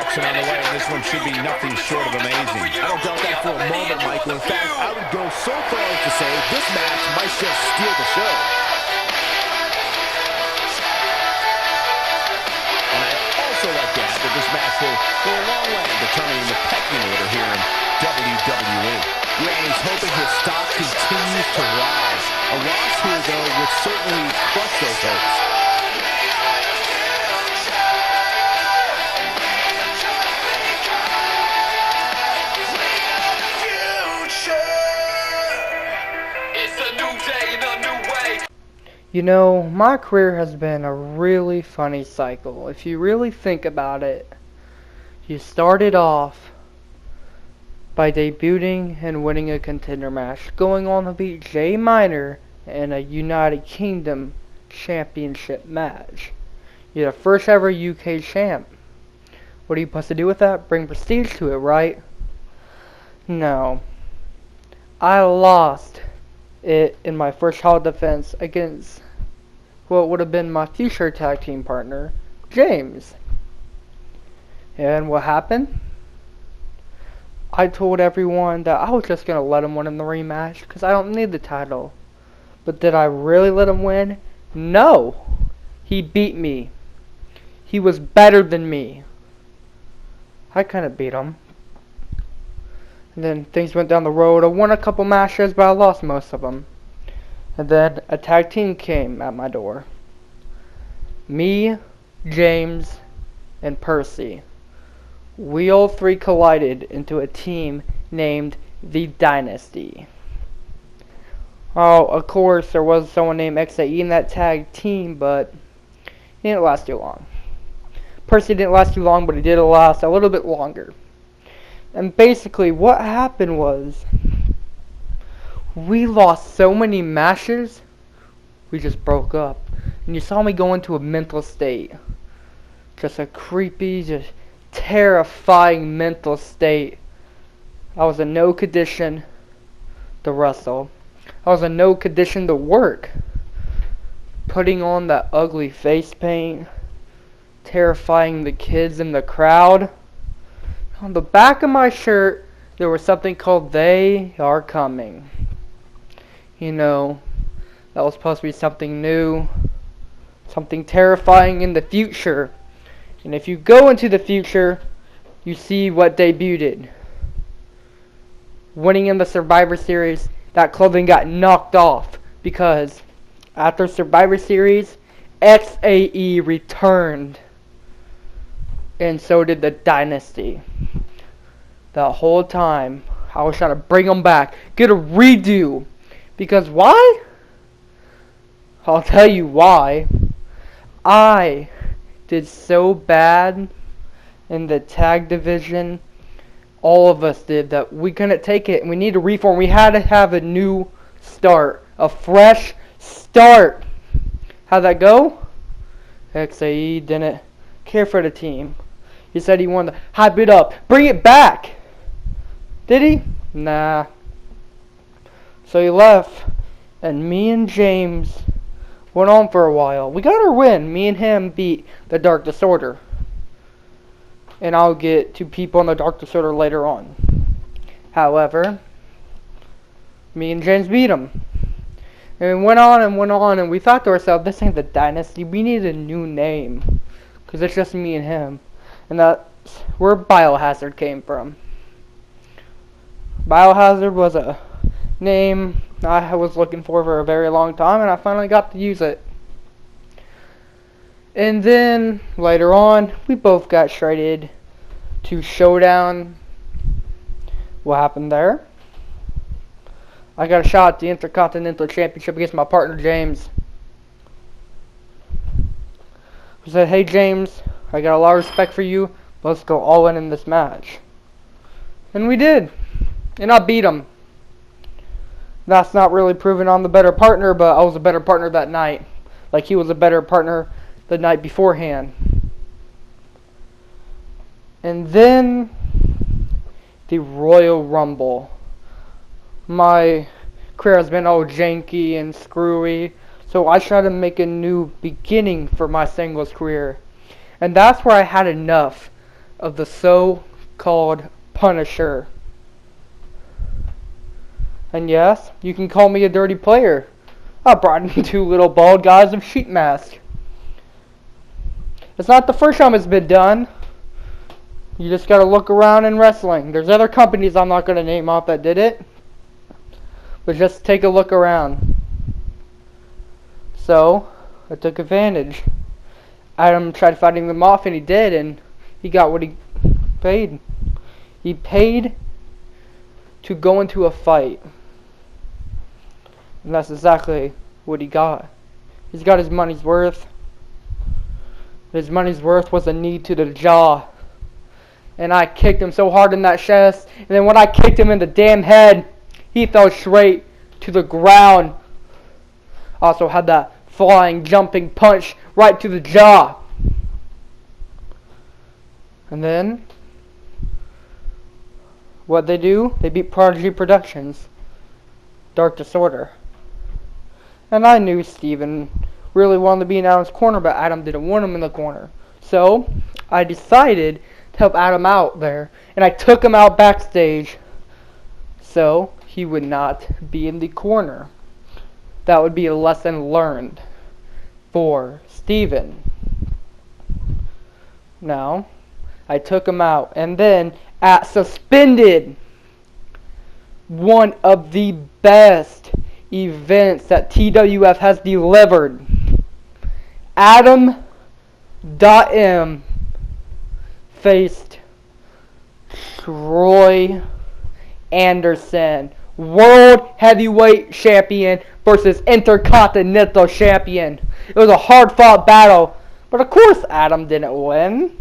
action on the way, and this one should be nothing short of amazing. I don't doubt that for a moment, Michael. In fact, I would go so far as to say this match might just steal the show. And I'd also like to add that this match will go a long way in determining the pecking order here in WWE. Yeah, and he's hoping his stock continues to rise. A loss here, though, would certainly crush those hopes. You know, my career has been a really funny cycle. If you really think about it, you started off by debuting and winning a contender match, going on to beat Jay Minor in a United Kingdom Championship match. You're the first ever UK champ. What are you supposed to do with that? Bring prestige to it, right? No. I lost it in my first title defense against what would have been my future tag team partner, James. And what happened? I told everyone that I was just going to let him win in the rematch because I don't need the title. But did I really let him win? No! He beat me. He was better than me. I kind of beat him. And then things went down the road. I won a couple matches, but I lost most of them. And then a tag team came at my door. Me, James, and Percy. We all three collided into a team named the Dynasty. Oh, of course, there was someone named XAE in that tag team, but he didn't last too long. Percy didn't last too long, but he did last a little bit longer. And basically, what happened was, we lost so many matches, we just broke up. And you saw me go into a mental state. Just a creepy, just terrifying mental state. I was in no condition to wrestle. I was in no condition to work. Putting on that ugly face paint, terrifying the kids in the crowd. On the back of my shirt, there was something called "They Are Coming." You know, that was supposed to be something new, something terrifying in the future. And if you go into the future, you see what debuted. Winning in the Survivor Series, that clothing got knocked off because after Survivor Series, XAE returned. And so did the Dynasty. The whole time, I was trying to bring them back. Get a redo. Because why? I'll tell you why. I did so bad in the tag division. All of us did that we couldn't take it. And we need to reform. We had to have a new start. A fresh start. How'd that go? XAE didn't care for the team. He said he wanted to hype it up. Bring it back. Did he? Nah. So he left. And me and James went on for a while. We got our win. Me and him beat the Dark Disorder. And I'll get to people in the Dark Disorder later on. However, me and James beat him. And we went on, and we thought to ourselves, this ain't the Dynasty. We need a new name. Because it's just me and him. And that's where Biohazard came from. Biohazard was a name I was looking for a very long time, and I finally got to use it. And then, later on, we both got traded to Showdown. What happened there? I got a shot at the Intercontinental Championship against my partner, James. I said, hey, James, I got a lot of respect for you. Let's go all in this match. And we did. And I beat him. That's not really proving I'm the better partner, but I was a better partner that night. Like he was a better partner the night beforehand. And then the Royal Rumble. My career has been all janky and screwy, so I tried to make a new beginning for my singles career. And that's where I had enough of the so-called Punisher. And yes, you can call me a dirty player. I brought in 2 little bald guys of sheep mask. It's not the first time it's been done. You just gotta look around in wrestling. There's other companies I'm not gonna name off that did it. But just take a look around. So, I took advantage. Adam tried fighting them off, and he did, and he got what he paid. He paid to go into a fight. And that's exactly what he got. He's got his money's worth. His money's worth was a knee to the jaw. And I kicked him so hard in that chest, and then when I kicked him in the damn head, he fell straight to the ground. Also had that flying, jumping punch right to the jaw. And then, what they do? They beat Prodigy Productions. Dark Disorder. And I knew Steven really wanted to be in Adam's corner, but Adam didn't want him in the corner. So, I decided to help Adam out there. And I took him out backstage so he would not be in the corner. That would be a lesson learned for Steven. Now, I took him out, and then at Suspended, one of the best events that TWF has delivered, Adam.M faced Troy Anderson, World Heavyweight Champion versus Intercontinental Champion. It was a hard-fought battle, but of course Adam didn't win.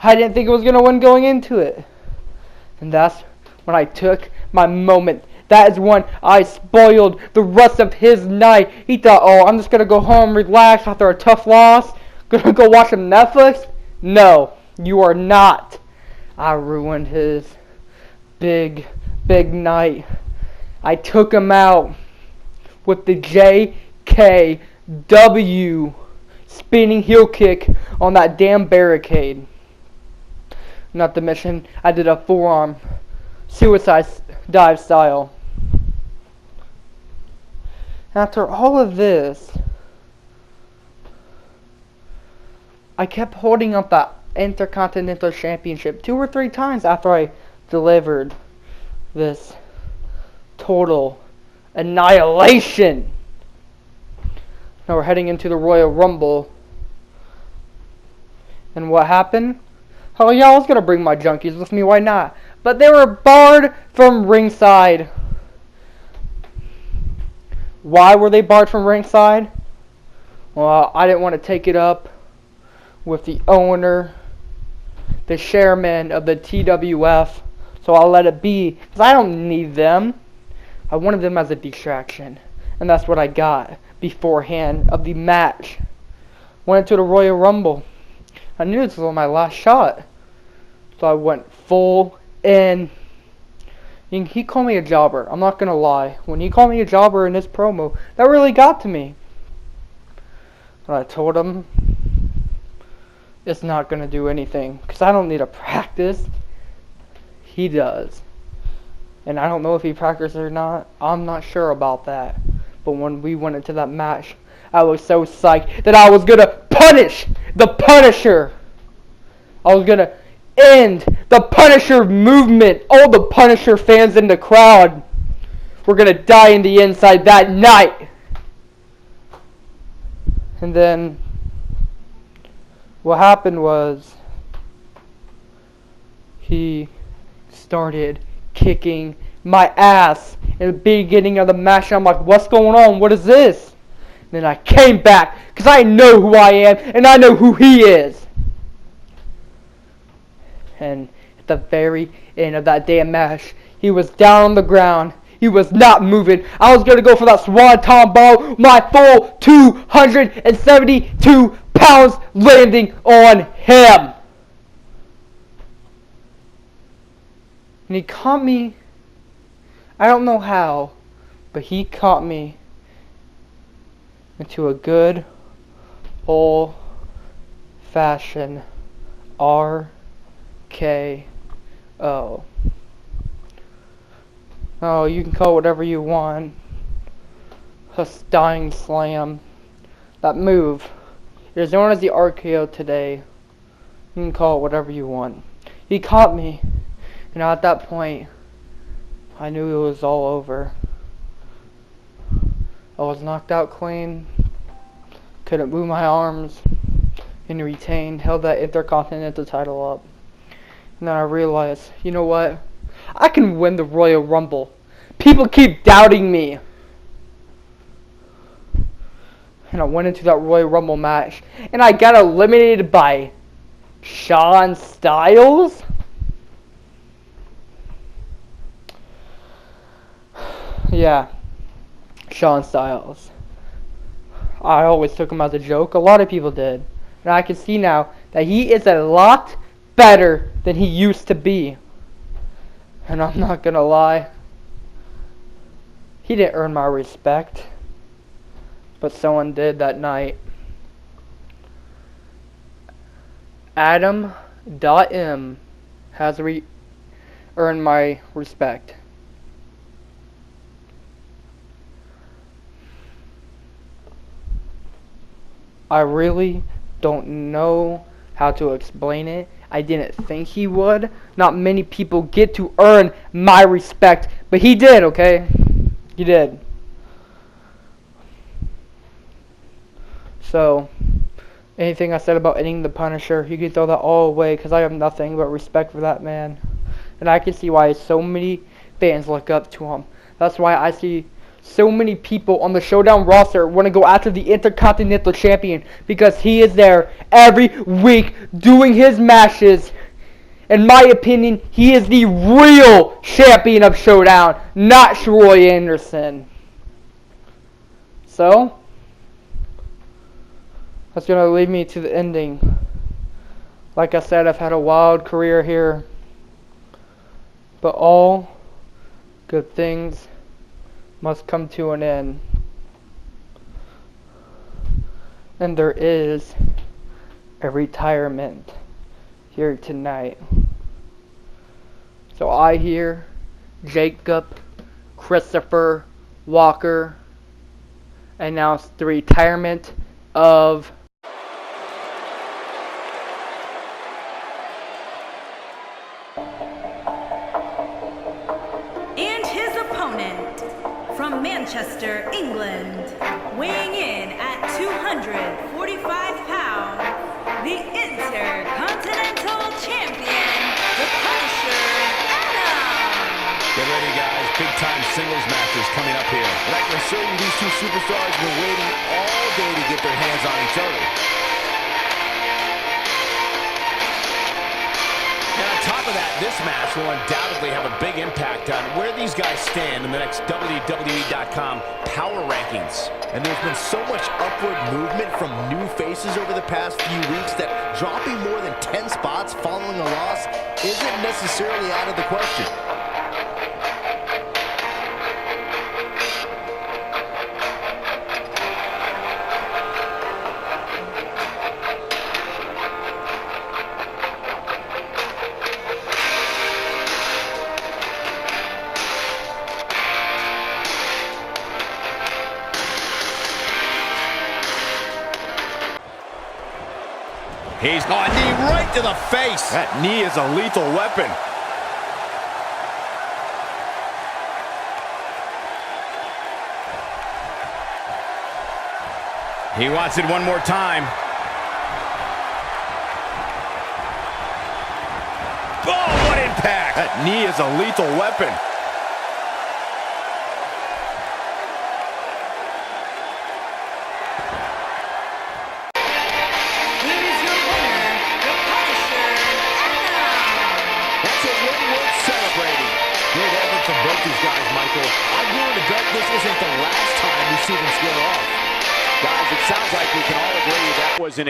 I didn't think it was going to win going into it. And that's when I took my moment. That is when I spoiled the rest of his night. He thought, oh, I'm just going to go home, relax after a tough loss. Gonna go watch some Netflix? No, you are not. I ruined his big night. I took him out with the J.K.W. spinning heel kick on that damn barricade. Not to mention, I did a forearm suicide dive style. After all of this, I kept holding up that Intercontinental Championship 2 or 3 times after I delivered this total annihilation. Now we're heading into the Royal Rumble. And what happened? Oh yeah, I was going to bring my junkies with me, why not? But they were barred from ringside. Why were they barred from ringside? Well, I didn't want to take it up with the owner, the chairman of the TWF, so I'll let it be, because I don't need them. I wanted them as a distraction, and that's what I got beforehand of the match. Went into the Royal Rumble. I knew this was my last shot, so I went full in. He called me a jobber, I'm not going to lie. When he called me a jobber in this promo, that really got to me. And I told him, it's not going to do anything, because I don't need to practice. He does. And I don't know if he practiced or not. I'm not sure about that. But when we went into that match, I was so psyched that I was going to punish the Punisher. I was going to end the Punisher movement. All the Punisher fans in the crowd were going to die in the inside that night. And then what happened was he started kicking my ass in the beginning of the match. I'm like, what's going on? What is this? And then I came back because I know who I am and I know who he is. And at the very end of that damn match, he was down on the ground. He was not moving. I was going to go for that swanton bomb. My full 272 pounds landing on him. And he caught me. I don't know how, but he caught me into a good old-fashioned RKO. Oh, you can call it whatever you want. A dying slam. That move is known as the RKO today. You can call it whatever you want. He caught me. And at that point, I knew it was all over. I was knocked out clean. Couldn't move my arms. And retained, held that Intercontinental title up. And then I realized, you know what? I can win the Royal Rumble. People keep doubting me. And I went into that Royal Rumble match. And I got eliminated by Shawn Styles? Yeah. Shawn Styles. I always took him as a joke. A lot of people did. And I can see now that he is a lot better than he used to be. And I'm not gonna lie. He didn't earn my respect. But someone did that night. Adam.M has earned my respect. I really don't know how to explain it. I didn't think he would. Not many people get to earn my respect, but he did, okay? He did. So, anything I said about ending the Punisher, you can throw that all away because I have nothing but respect for that man. And I can see why so many fans look up to him. That's why I see so many people on the Showdown roster want to go after the Intercontinental Champion because he is there every week doing his matches. In my opinion, he is the real champion of Showdown, not Troy Anderson. So, that's going to lead me to the ending. Like I said, I've had a wild career here. But all good things must come to an end. And there is a retirement here tonight. So I hear Jacob Christopher Walker announce the retirement of and his opponent from Manchester, England, weighing in at 245 pounds, the Intercontinental Champion, the Punisher, Adam. Get ready, guys. Big-time singles matches coming up here. And I can assure you these two superstars have been waiting all day to get their hands on each other. And on top of that, this match will undoubtedly have a big impact on where these guys stand in the next WWE.com Power Rankings. And there's been so much upward movement from new faces over the past few weeks that dropping more than 10 spots following a loss isn't necessarily out of the question. He's got a knee right to the face. That knee is a lethal weapon. He wants it one more time. Oh, what impact! That knee is a lethal weapon. From both these guys, Michael. I'm willing to bet this isn't the last time we see them square off. Guys, it sounds like we can all agree that was an